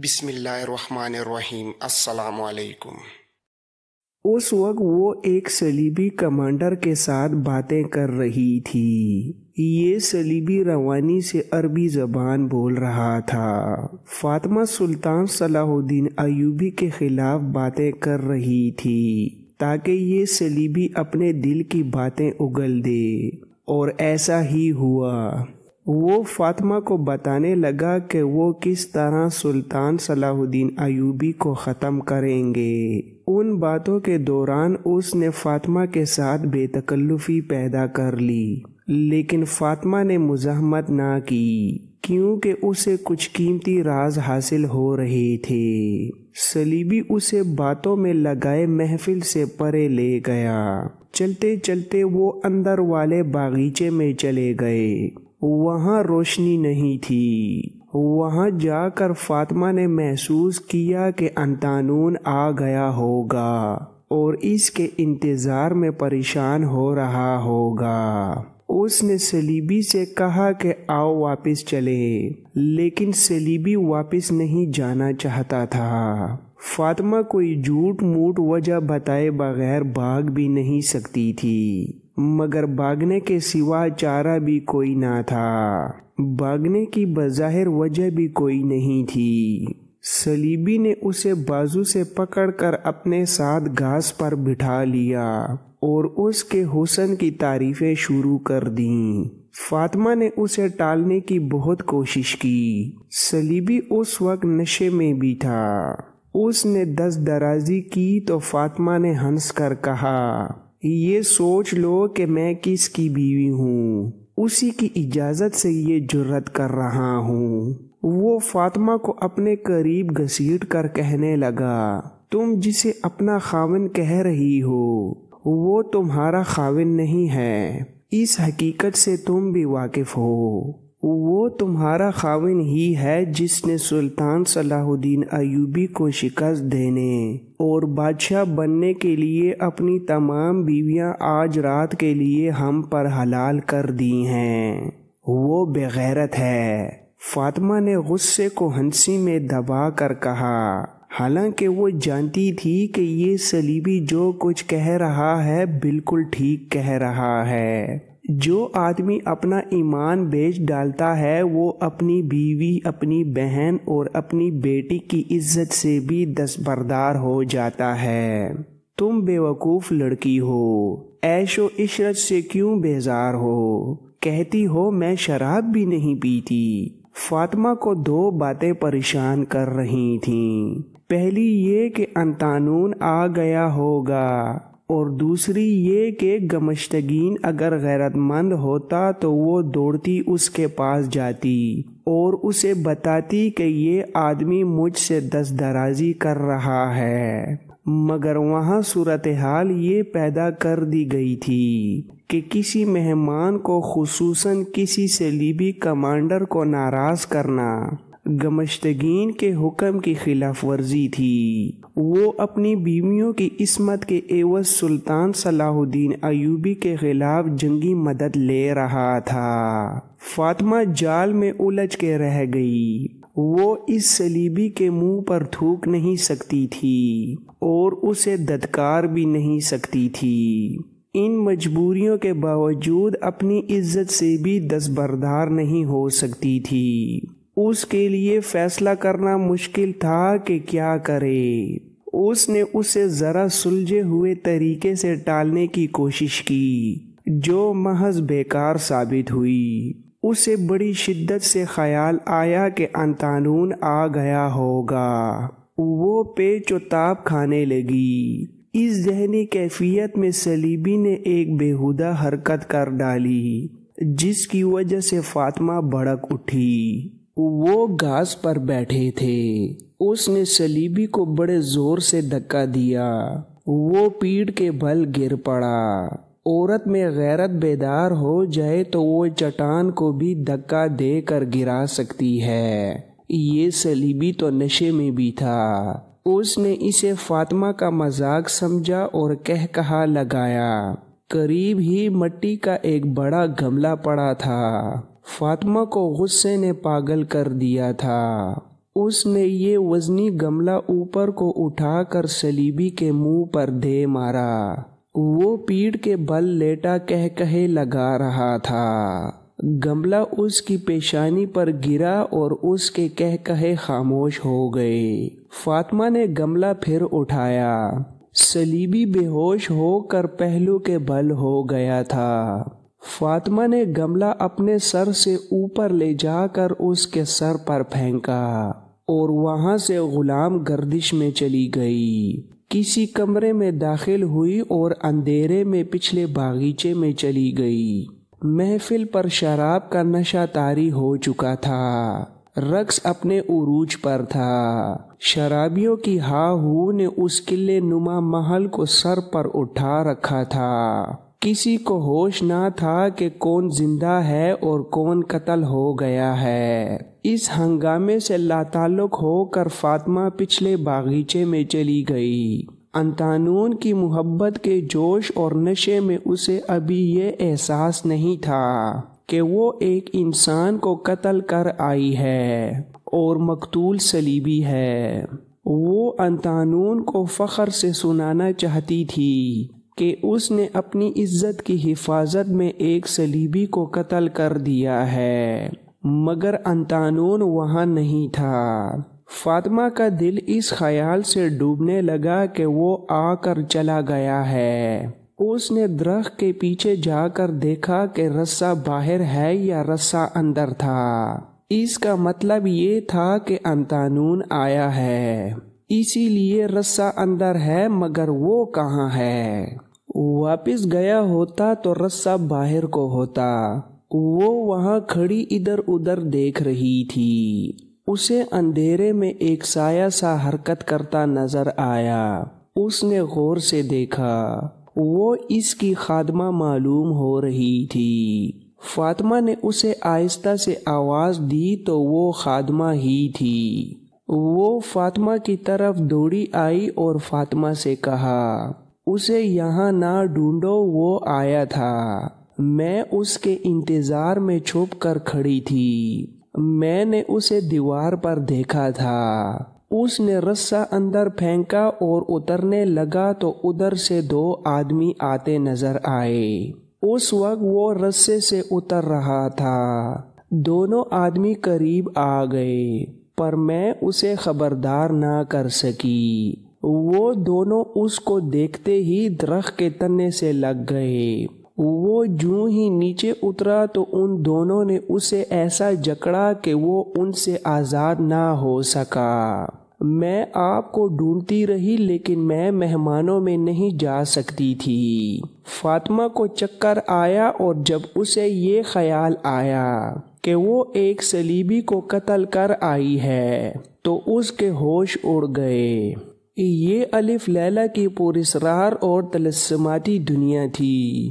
بسم اللہ الرحمن الرحیم۔ السلام علیکم۔ اس وقت وہ ایک صلیبی کمانڈر کے ساتھ باتیں کر رہی تھی۔ یہ صلیبی روانی سے عربی زبان بول رہا تھا۔ فاطمہ سلطان صلاح الدین ایوبی کے خلاف باتیں کر رہی تھی تاکہ یہ صلیبی اپنے دل کی باتیں اگل دے، اور ایسا ہی ہوا۔ وہ فاطمہ کو بتانے لگا کہ وہ کس طرح سلطان صلاح الدین ایوبی کو ختم کریں گے۔ ان باتوں کے دوران اس نے فاطمہ کے ساتھ بے تکلفی پیدا کر لی، لیکن فاطمہ نے مزاحمت نہ کی کیونکہ اسے کچھ قیمتی راز حاصل ہو رہے تھے۔ صلیبی اسے باتوں میں لگائے محفل سے پرے لے گیا۔ چلتے چلتے وہ اندر والے باغیچے میں چلے گئے۔ وہاں روشنی نہیں تھی۔ وہاں جا کر فاطمہ نے محسوس کیا کہ انطانون آ گیا ہوگا اور اس کے انتظار میں پریشان ہو رہا ہوگا۔ اس نے صلیبی سے کہا کہ آؤ واپس چلے، لیکن صلیبی واپس نہیں جانا چاہتا تھا۔ فاطمہ کوئی جھوٹ موٹ وجہ بتائے بغیر بھاگ بھی نہیں سکتی تھی، مگر بھاگنے کے سوا چارہ بھی کوئی نہ تھا۔ بھاگنے کی بظاہر وجہ بھی کوئی نہیں تھی۔ صلیبی نے اسے بازو سے پکڑ کر اپنے ساتھ گھاس پر بٹھا لیا اور اس کے حسن کی تعریفیں شروع کر دیں۔ فاطمہ نے اسے ٹالنے کی بہت کوشش کی۔ صلیبی اس وقت نشے میں بھی تھا۔ اس نے دست درازی کی تو فاطمہ نے ہنس کر کہا، یہ سوچ لو کہ میں کس کی بیوی ہوں، اسی کی اجازت سے یہ جرأت کر رہا ہوں۔ وہ فاطمہ کو اپنے قریب گھسیٹ کر کہنے لگا، تم جسے اپنا خاوند کہہ رہی ہو وہ تمہارا خاوند نہیں ہے، اس حقیقت سے تم بھی واقف ہو۔ وہ تمہارا خاوند ہی ہے جس نے سلطان صلاح الدین ایوبی کو شکست دینے اور بادشاہ بننے کے لیے اپنی تمام بیویاں آج رات کے لیے ہم پر حلال کر دی ہیں۔ وہ بے غیرت ہے۔ فاطمہ نے غصے کو ہنسی میں دبا کر کہا، حالانکہ وہ جانتی تھی کہ یہ صلیبی جو کچھ کہہ رہا ہے بالکل ٹھیک کہہ رہا ہے۔ جو آدمی اپنا ایمان بیچ ڈالتا ہے وہ اپنی بیوی، اپنی بہن اور اپنی بیٹی کی عزت سے بھی دستبردار ہو جاتا ہے۔ تم بے وقوف لڑکی ہو، عیش و عشرت سے کیوں بیزار ہو؟ کہتی ہو میں شراب بھی نہیں پیتی۔ فاطمہ کو دو باتیں پریشان کر رہی تھیں۔ پہلی یہ کہ انطانون آ گیا ہوگا، اور دوسری یہ کہ گمشتگین اگر غیرت مند ہوتا تو وہ دوڑتی اس کے پاس جاتی اور اسے بتاتی کہ یہ آدمی مجھ سے دست درازی کر رہا ہے، مگر وہاں صورتحال یہ پیدا کر دی گئی تھی کہ کسی مہمان کو، خصوصاً کسی صلیبی کمانڈر کو ناراض کرنا گمشتگین کے حکم کی خلاف ورزی تھی۔ وہ اپنی بیویوں کی عصمت کے عوض سلطان صلاح الدین ایوبی کے خلاف جنگی مدد لے رہا تھا۔ فاطمہ جال میں الجھ کے رہ گئی۔ وہ اس صلیبی کے منہ پر تھوک نہیں سکتی تھی اور اسے دھتکار بھی نہیں سکتی تھی۔ ان مجبوریوں کے باوجود اپنی عزت سے بھی دستبردار نہیں ہو سکتی تھی۔ اس کے لیے فیصلہ کرنا مشکل تھا کہ کیا کرے۔ اس نے اسے ذرا سلجھے ہوئے طریقے سے ٹالنے کی کوشش کی، جو محض بیکار ثابت ہوئی۔ اسے بڑی شدت سے خیال آیا کہ انطانون آ گیا ہوگا۔ وہ پیچ و تاب کھانے لگی۔ اس ذہنی کیفیت میں صلیبی نے ایک بیہودہ حرکت کر ڈالی جس کی وجہ سے فاطمہ بھڑک اٹھی۔ وہ گھاس پر بیٹھے تھے۔ اس نے صلیبی کو بڑے زور سے دھکا دیا۔ وہ پیٹھ کے بل گر پڑا۔ عورت میں غیرت بیدار ہو جائے تو وہ چٹان کو بھی دھکا دے کر گرا سکتی ہے۔ یہ صلیبی تو نشے میں بھی تھا۔ اس نے اسے فاطمہ کا مذاق سمجھا اور کہا لگایا۔ قریب ہی مٹی کا ایک بڑا گملہ پڑا تھا۔ فاطمہ کو غصے نے پاگل کر دیا تھا۔ اس نے یہ وزنی گملہ اوپر کو اٹھا کر صلیبی کے منہ پر دے مارا۔ وہ پیٹھ کے بل لیٹا کہے لگا رہا تھا۔ گملہ اس کی پیشانی پر گرا اور اس کے کہے خاموش ہو گئے۔ فاطمہ نے گملہ پھر اٹھایا۔ صلیبی بے ہوش ہو کر پہلو کے بل ہو گیا تھا۔ فاطمہ نے گملہ اپنے سر سے اوپر لے جا کر اس کے سر پر پھینکا اور وہاں سے غلام گردش میں چلی گئی۔ کسی کمرے میں داخل ہوئی اور اندھیرے میں پچھلے باغیچے میں چلی گئی۔ محفل پر شراب کا نشہ طاری ہو چکا تھا۔ رقص اپنے عروج پر تھا۔ شرابیوں کی ہا ہو نے اس قلعے نما محل کو سر پر اٹھا رکھا تھا۔ کسی کو ہوش نہ تھا کہ کون زندہ ہے اور کون قتل ہو گیا ہے۔ اس ہنگامے سے لاتعلق ہو کر فاطمہ پچھلے باغیچے میں چلی گئی۔ انطانون کی محبت کے جوش اور نشے میں اسے ابھی یہ احساس نہیں تھا کہ وہ ایک انسان کو قتل کر آئی ہے اور مقتول صلیبی ہے۔ وہ انطانون کو فخر سے سنانا چاہتی تھی کہ اس نے اپنی عزت کی حفاظت میں ایک صلیبی کو قتل کر دیا ہے، مگر انطانون وہاں نہیں تھا۔ فاطمہ کا دل اس خیال سے ڈوبنے لگا کہ وہ آ کر چلا گیا ہے۔ اس نے درخت کے پیچھے جا کر دیکھا کہ رسا باہر ہے یا رسا اندر تھا۔ اس کا مطلب یہ تھا کہ انطانون آیا ہے، اسی لیے رسا اندر ہے، مگر وہ کہاں ہے؟ واپس گیا ہوتا تو رسا باہر کو ہوتا۔ وہ وہاں کھڑی ادھر ادھر دیکھ رہی تھی۔ اسے اندھیرے میں ایک سایہ سا حرکت کرتا نظر آیا۔ اس نے غور سے دیکھا، وہ اس کی خادمہ معلوم ہو رہی تھی۔ فاطمہ نے اسے آہستہ سے آواز دی تو وہ خادمہ ہی تھی۔ وہ فاطمہ کی طرف دوڑی آئی اور فاطمہ سے کہا، اسے یہاں نہ ڈھونڈو، وہ آیا تھا۔ میں اس کے انتظار میں چھپ کر کھڑی تھی۔ میں نے اسے دیوار پر دیکھا تھا۔ اس نے رسا اندر پھینکا اور اترنے لگا تو ادھر سے 2 آدمی آتے نظر آئے۔ اس وقت وہ رسے سے اتر رہا تھا۔ دونوں آدمی قریب آ گئے، پر میں اسے خبردار نہ کر سکی۔ وہ دونوں اس کو دیکھتے ہی درخت کے تنے سے لگ گئے۔ وہ جوں ہی نیچے اترا تو ان دونوں نے اسے ایسا جکڑا کہ وہ ان سے آزاد نہ ہو سکا۔ میں آپ کو ڈھونڈتی رہی لیکن میں مہمانوں میں نہیں جا سکتی تھی۔ فاطمہ کو چکر آیا اور جب اسے یہ خیال آیا کہ وہ ایک صلیبی کو قتل کر آئی ہے تو اس کے ہوش اڑ گئے۔ یہ الف لیلہ کی پراسرار اور طلسماتی دنیا تھی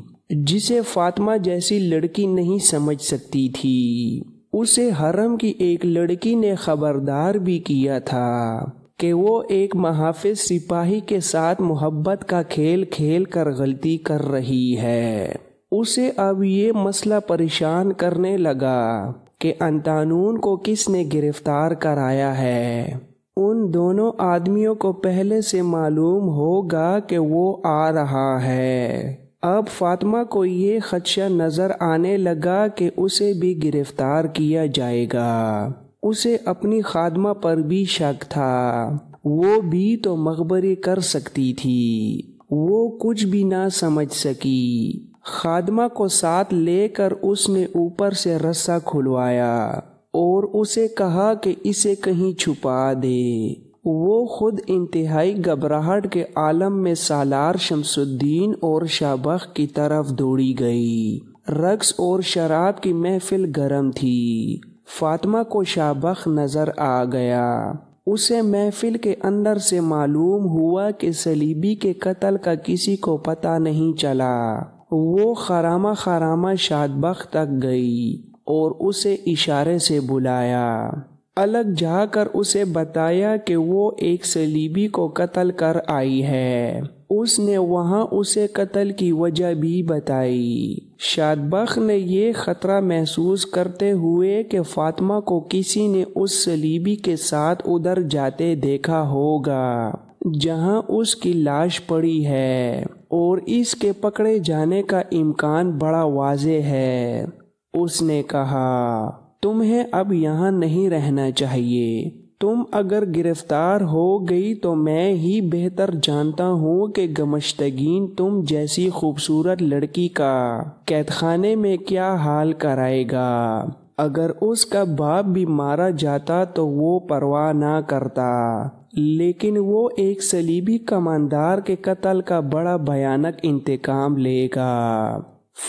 جسے فاطمہ جیسی لڑکی نہیں سمجھ سکتی تھی۔ اسے حرم کی ایک لڑکی نے خبردار بھی کیا تھا کہ وہ ایک محافظ سپاہی کے ساتھ محبت کا کھیل کھیل کر غلطی کر رہی ہے۔ اسے اب یہ مسئلہ پریشان کرنے لگا کہ انطانون کو کس نے گرفتار کرایا ہے۔ ان دونوں آدمیوں کو پہلے سے معلوم ہوگا کہ وہ آ رہا ہے۔ اب فاطمہ کو یہ خدشہ نظر آنے لگا کہ اسے بھی گرفتار کیا جائے گا۔ اسے اپنی خادمہ پر بھی شک تھا، وہ بھی تو مخبری کر سکتی تھی۔ وہ کچھ بھی نہ سمجھ سکی۔ خادمہ کو ساتھ لے کر اس نے اوپر سے رسا کھلوایا اور اسے کہا کہ اسے کہیں چھپا دے۔ وہ خود انتہائی گھبراہٹ کے عالم میں سالار شمس الدین اور شابخ کی طرف دوڑی گئی۔ رقص اور شراب کی محفل گرم تھی۔ فاطمہ کو شابخ نظر آ گیا۔ اسے محفل کے اندر سے معلوم ہوا کہ صلیبی کے قتل کا کسی کو پتہ نہیں چلا۔ وہ خرامہ خرامہ شابخ تک گئی اور اسے اشارے سے بلایا۔ الگ جا کر اسے بتایا کہ وہ ایک صلیبی کو قتل کر آئی ہے۔ اس نے وہاں اسے قتل کی وجہ بھی بتائی۔ شادبخت نے یہ خطرہ محسوس کرتے ہوئے کہ فاطمہ کو کسی نے اس صلیبی کے ساتھ ادھر جاتے دیکھا ہوگا جہاں اس کی لاش پڑی ہے، اور اس کے پکڑے جانے کا امکان بڑا واضح ہے، اس نے کہا تمہیں اب یہاں نہیں رہنا چاہیے۔ تم اگر گرفتار ہو گئی تو میں ہی بہتر جانتا ہوں کہ گمشتگین تم جیسی خوبصورت لڑکی کا قید خانے میں کیا حال کرائے گا۔ اگر اس کا باپ بھی مارا جاتا تو وہ پرواہ نہ کرتا، لیکن وہ ایک صلیبی کماندار کے قتل کا بڑا بھیانک انتقام لے گا۔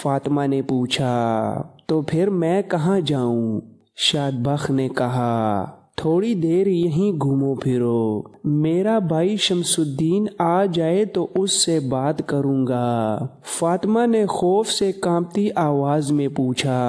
فاطمہ نے پوچھا تو پھر میں کہاں جاؤں؟ شادبخت نے کہا تھوڑی دیر یہیں گھومو پھرو، میرا بھائی شمس الدین آ جائے تو اس سے بات کروں گا۔ فاطمہ نے خوف سے کانپتی آواز میں پوچھا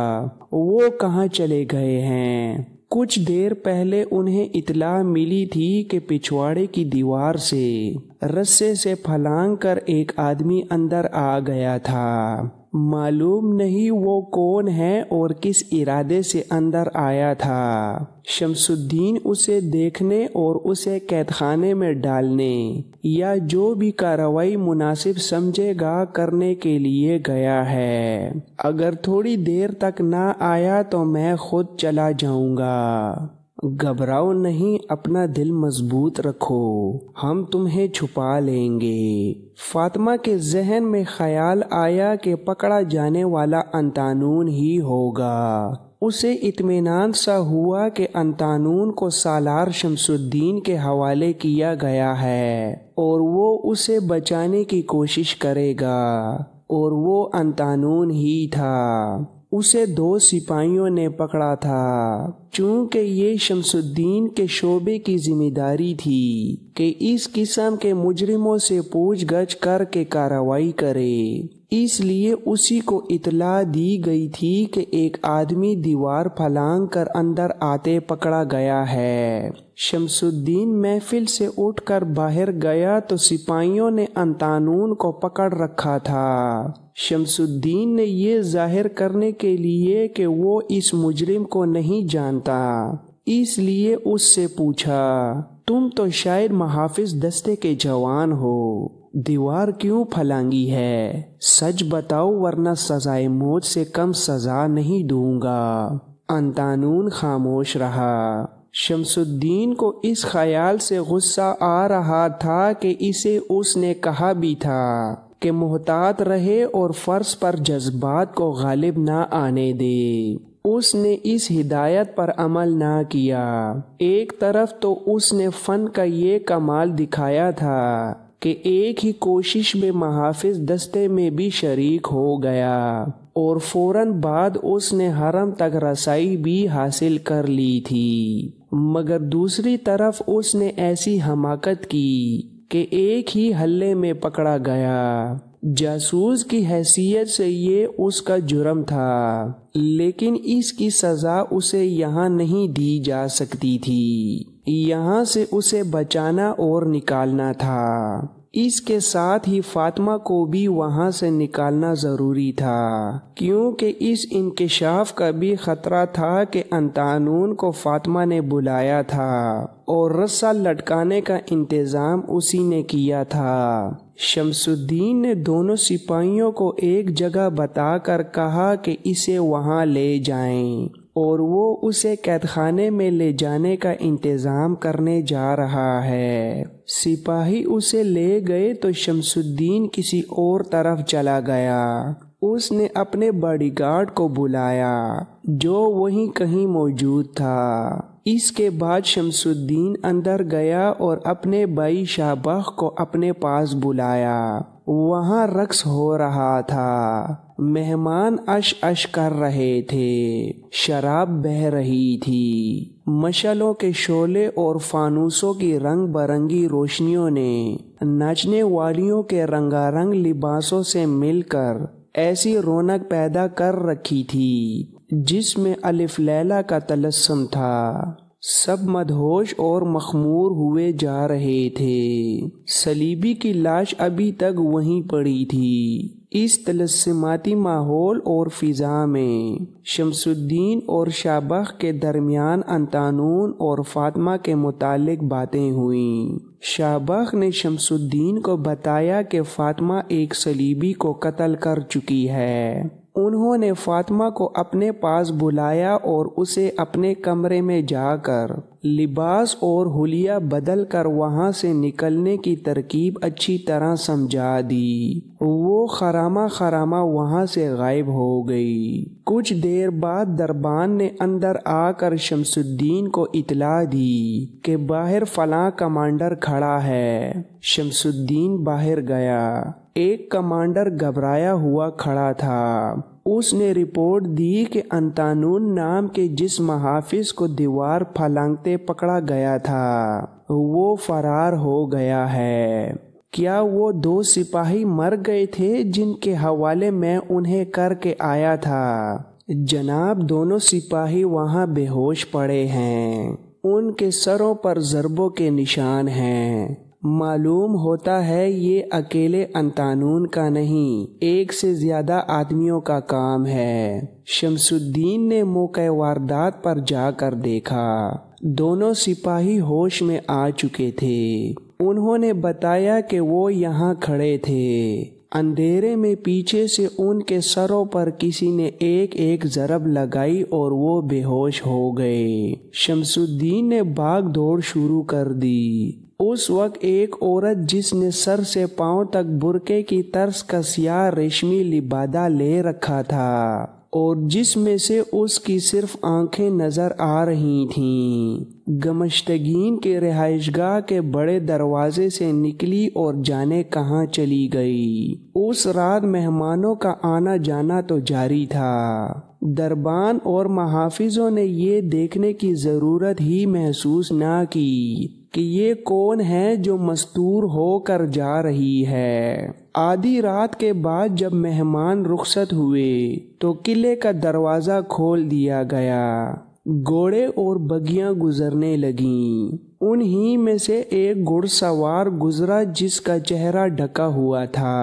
وہ کہاں چلے گئے ہیں؟ کچھ دیر پہلے انہیں اطلاع ملی تھی کہ پچھواڑے کی دیوار سے رسے سے پھلانگ کر ایک آدمی اندر آ گیا تھا۔ معلوم نہیں وہ کون ہے اور کس ارادے سے اندر آیا تھا۔ شمس الدین اسے دیکھنے اور اسے قید خانے میں ڈالنے یا جو بھی کارروائی مناسب سمجھے گا کرنے کے لیے گیا ہے۔ اگر تھوڑی دیر تک نہ آیا تو میں خود چلا جاؤں گا۔ گھبراؤ نہیں، اپنا دل مضبوط رکھو، ہم تمہیں چھپا لیں گے۔ فاطمہ کے ذہن میں خیال آیا کہ پکڑا جانے والا انطانون ہی ہوگا۔ اسے اطمینان سا ہوا کہ انطانون کو سالار شمس الدین کے حوالے کیا گیا ہے اور وہ اسے بچانے کی کوشش کرے گا، اور وہ انطانون ہی تھا۔ اسے 2 سپاہیوں نے پکڑا تھا، چونکہ یہ شمس الدین کے شعبے کی ذمہ داری تھی کہ اس قسم کے مجرموں سے پوچھ گچھ کر کے کارروائی کرے۔ اس لیے اسی کو اطلاع دی گئی تھی کہ ایک آدمی دیوار پھلانگ کر اندر آتے پکڑا گیا ہے۔ شمس الدین محفل سے اٹھ کر باہر گیا تو سپاہیوں نے انطانون کو پکڑ رکھا تھا۔ شمس الدین نے یہ ظاہر کرنے کے لیے کہ وہ اس مجرم کو نہیں جانتا، اس لیے اس سے پوچھا تم تو شاید محافظ دستے کے جوان ہو، دیوار کیوں پھلانگی ہے؟ سچ بتاؤ ورنہ سزائے موت سے کم سزا نہیں دوں گا۔ انطانون خاموش رہا۔ شمس الدین کو اس خیال سے غصہ آ رہا تھا کہ اسے اس نے کہا بھی تھا کہ محتاط رہے اور فرض پر جذبات کو غالب نہ آنے دے۔ اس نے اس ہدایت پر عمل نہ کیا۔ ایک طرف تو اس نے فن کا یہ کمال دکھایا تھا کہ ایک ہی کوشش میں محافظ دستے میں بھی شریک ہو گیا، اور فوراً بعد اس نے حرم تک رسائی بھی حاصل کر لی تھی۔ مگر دوسری طرف اس نے ایسی حماقت کی کہ ایک ہی حلے میں پکڑا گیا۔ جاسوس کی حیثیت سے یہ اس کا جرم تھا، لیکن اس کی سزا اسے یہاں نہیں دی جا سکتی تھی۔ یہاں سے اسے بچانا اور نکالنا تھا۔ اس کے ساتھ ہی فاطمہ کو بھی وہاں سے نکالنا ضروری تھا، کیونکہ اس انکشاف کا بھی خطرہ تھا کہ انطانون کو فاطمہ نے بلایا تھا اور رسا لٹکانے کا انتظام اسی نے کیا تھا۔ شمس الدین نے دونوں سپاہیوں کو ایک جگہ بتا کر کہا کہ اسے وہاں لے جائیں، اور وہ اسے قید خانے میں لے جانے کا انتظام کرنے جا رہا ہے۔ سپاہی اسے لے گئے تو شمس الدین کسی اور طرف چلا گیا۔ اس نے اپنے باڈی گارڈ کو بلایا جو وہیں کہیں موجود تھا۔ اس کے بعد شمس الدین اندر گیا اور اپنے بھائی شادبخت کو اپنے پاس بلایا۔ وہاں رقص ہو رہا تھا، مہمان عش عش کر رہے تھے، شراب بہہ رہی تھی، مشعلوں کے شعلے اور فانوسوں کی رنگ برنگی روشنیوں نے ناچنے والیوں کے رنگارنگ لباسوں سے مل کر ایسی رونق پیدا کر رکھی تھی جس میں الف لیلہ کا طلسم تھا۔ سب مدہوش اور مخمور ہوئے جا رہے تھے۔ صلیبی کی لاش ابھی تک وہیں پڑی تھی۔ اس تلسماتی ماحول اور فضا میں شمس الدین اور شاہ بخت کے درمیان انتانون اور فاطمہ کے متعلق باتیں ہوئیں۔ شاہ بخت نے شمس الدین کو بتایا کہ فاطمہ ایک صلیبی کو قتل کر چکی ہے۔ انہوں نے فاطمہ کو اپنے پاس بلایا اور اسے اپنے کمرے میں جا کر لباس اور حلیہ بدل کر وہاں سے نکلنے کی ترکیب اچھی طرح سمجھا دی۔ وہ خرامہ وہاں سے غائب ہو گئی۔ کچھ دیر بعد دربان نے اندر آ کر شمس الدین کو اطلاع دی کہ باہر فلاں کمانڈر کھڑا ہے۔ شمس الدین باہر گیا۔ ایک کمانڈر گھبرایا ہوا کھڑا تھا۔ اس نے رپورٹ دی کہ انتانون نام کے جس محافظ کو دیوار پھلانگتے پکڑا گیا تھا وہ فرار ہو گیا ہے۔ کیا وہ 2 سپاہی مر گئے تھے جن کے حوالے میں انہیں کر کے آیا تھا؟ جناب، دونوں سپاہی وہاں بے ہوش پڑے ہیں۔ ان کے سروں پر ضربوں کے نشان ہیں۔ معلوم ہوتا ہے یہ اکیلے انتانون کا نہیں، ایک سے زیادہ آدمیوں کا کام ہے۔ شمس الدین نے موقع واردات پر جا کر دیکھا۔ دونوں سپاہی ہوش میں آ چکے تھے۔ انہوں نے بتایا کہ وہ یہاں کھڑے تھے۔ اندھیرے میں پیچھے سے ان کے سروں پر کسی نے ایک ضرب لگائی اور وہ بے ہوش ہو گئے۔ شمس الدین نے بھاگ دوڑ شروع کر دی۔ اس وقت ایک عورت جس نے سر سے پاؤں تک برقعے کی طرز کا سیاہ ریشمی لبادہ لے رکھا تھا اور جس میں سے اس کی صرف آنکھیں نظر آ رہی تھیں، گمشتگین کے رہائش گاہ کے بڑے دروازے سے نکلی اور جانے کہاں چلی گئی۔ اس رات مہمانوں کا آنا جانا تو جاری تھا۔ دربان اور محافظوں نے یہ دیکھنے کی ضرورت ہی محسوس نہ کی کہ یہ کون ہے جو مستور ہو کر جا رہی ہے۔ آدھی رات کے بعد جب مہمان رخصت ہوئے تو قلعے کا دروازہ کھول دیا گیا۔ گھوڑے اور بگیاں گزرنے لگیں۔ انہی میں سے ایک گھڑ سوار گزرا جس کا چہرہ ڈھکا ہوا تھا۔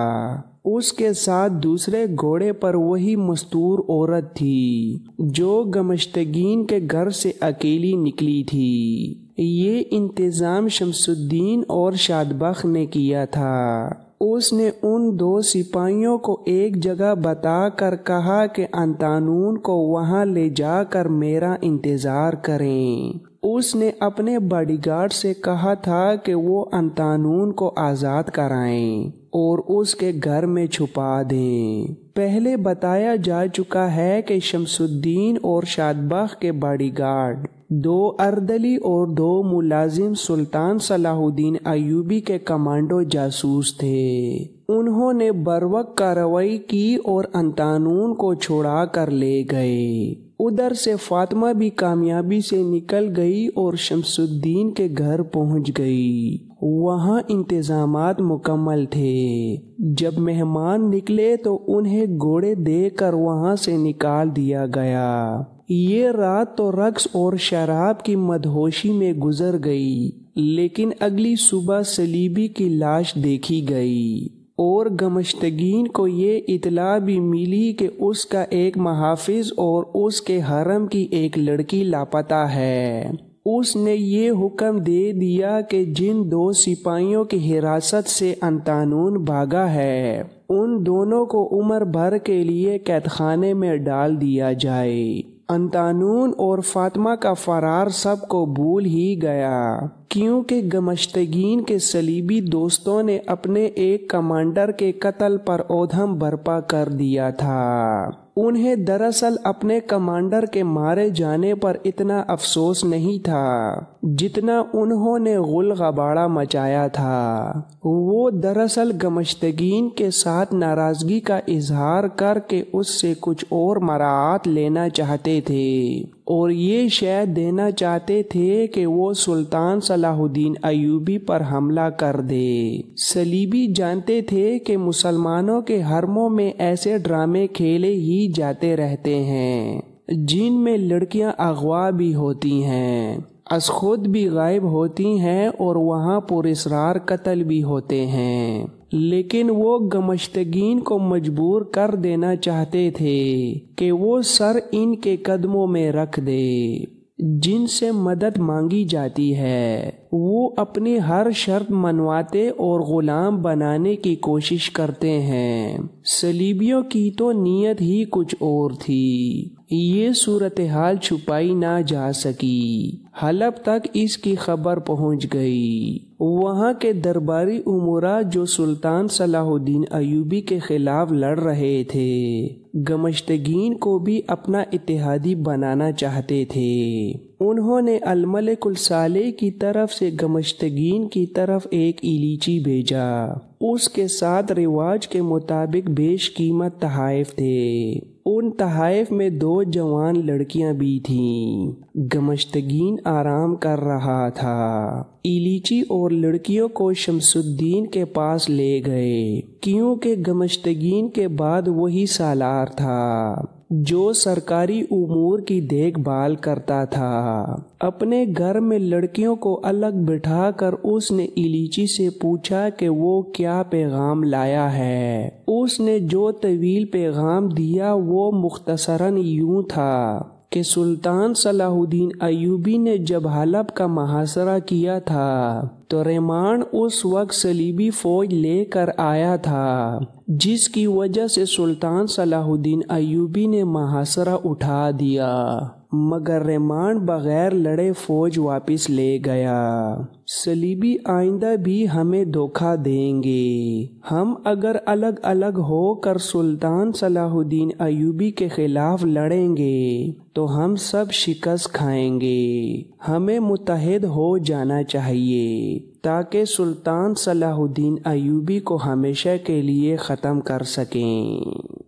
اس کے ساتھ دوسرے گھوڑے پر وہی مستور عورت تھی جو گمشتگین کے گھر سے اکیلی نکلی تھی۔ یہ انتظام شمس الدین اور شاہ بخت نے کیا تھا۔ اس نے ان 2 سپاہیوں کو ایک جگہ بتا کر کہا کہ انتانون کو وہاں لے جا کر میرا انتظار کریں۔ اس نے اپنے باڈی گارڈ سے کہا تھا کہ وہ انتانون کو آزاد کرائیں اور اس کے گھر میں چھپا دیں۔ پہلے بتایا جا چکا ہے کہ شمس الدین اور شاہ بخت کے باڈی گارڈ 2 اردلی اور 2 ملازم سلطان صلاح الدین ایوبی کے کمانڈو جاسوس تھے۔ انہوں نے بروقت کارروائی کی اور انتانون کو چھڑا کر لے گئے۔ ادھر سے فاطمہ بھی کامیابی سے نکل گئی اور شمس الدین کے گھر پہنچ گئی۔ وہاں انتظامات مکمل تھے۔ جب مہمان نکلے تو انہیں گھوڑے دے کر وہاں سے نکال دیا گیا۔ یہ رات تو رقص اور شراب کی مدہوشی میں گزر گئی، لیکن اگلی صبح صلیبی کی لاش دیکھی گئی اور گمشتگین کو یہ اطلاع بھی ملی کہ اس کا ایک محافظ اور اس کے حرم کی ایک لڑکی لاپتہ ہے۔ اس نے یہ حکم دے دیا کہ جن 2 سپاہیوں کی حراست سے انتانون بھاگا ہے ان دونوں کو عمر بھر کے لیے قید خانے میں ڈال دیا جائے۔ انتانون اور فاطمہ کا فرار سب کو بھول ہی گیا، کیونکہ گمشتگین کے صلیبی دوستوں نے اپنے ایک کمانڈر کے قتل پر اودھم برپا کر دیا تھا۔ انہیں دراصل اپنے کمانڈر کے مارے جانے پر اتنا افسوس نہیں تھا جتنا انہوں نے غل غبارہ مچایا تھا۔ وہ دراصل گمشتگین کے ساتھ ناراضگی کا اظہار کر کے اس سے کچھ اور مراعات لینا چاہتے تھے اور یہ شے دینا چاہتے تھے کہ وہ سلطان صلاح الدین ایوبی پر حملہ کر دے۔ صلیبی جانتے تھے کہ مسلمانوں کے حرموں میں ایسے ڈرامے کھیلے ہی جاتے رہتے ہیں جن میں لڑکیاں اغوا بھی ہوتی ہیں، از خود بھی غائب ہوتی ہیں اور وہاں پر اسرار قتل بھی ہوتے ہیں، لیکن وہ گمشتگین کو مجبور کر دینا چاہتے تھے کہ وہ سر ان کے قدموں میں رکھ دے جن سے مدد مانگی جاتی ہے۔ وہ اپنی ہر شرط منواتے اور غلام بنانے کی کوشش کرتے ہیں۔ صلیبیوں کی تو نیت ہی کچھ اور تھی۔ یہ صورتحال چھپائی نہ جا سکی۔ حلب تک اس کی خبر پہنچ گئی۔ وہاں کے درباری امراء جو سلطان صلاح الدین ایوبی کے خلاف لڑ رہے تھے گمشتگین کو بھی اپنا اتحادی بنانا چاہتے تھے۔ انہوں نے الملک الصالح کی طرف سے گمشتگین کی طرف ایک ایلیچی بھیجا۔ اس کے ساتھ رواج کے مطابق بیش قیمت تحائف تھے۔ ان تحائف میں 2 جوان لڑکیاں بھی تھیں۔ گمشتگین آرام کر رہا تھا۔ ایلیچی اور لڑکیوں کو شمس الدین کے پاس لے گئے کیونکہ گمشتگین کے بعد وہی سالار تھا جو سرکاری امور کی دیکھ بھال کرتا تھا۔ اپنے گھر میں لڑکیوں کو الگ بٹھا کر اس نے ایلیچی سے پوچھا کہ وہ کیا پیغام لایا ہے۔ اس نے جو طویل پیغام دیا وہ مختصراً یوں تھا کہ سلطان صلاح الدین ایوبی نے جب حلب کا محاصرہ کیا تھا تو ریمان اس وقت صلیبی فوج لے کر آیا تھا جس کی وجہ سے سلطان صلاح الدین ایوبی نے محاصرہ اٹھا دیا، مگر ریمان بغیر لڑے فوج واپس لے گیا۔ صلیبی آئندہ بھی ہمیں دھوکہ دیں گے۔ ہم اگر الگ الگ ہو کر سلطان صلاح الدین ایوبی کے خلاف لڑیں گے تو ہم سب شکست کھائیں گے۔ ہمیں متحد ہو جانا چاہیے تاکہ سلطان صلاح الدین ایوبی کو ہمیشہ کے لیے ختم کر سکیں۔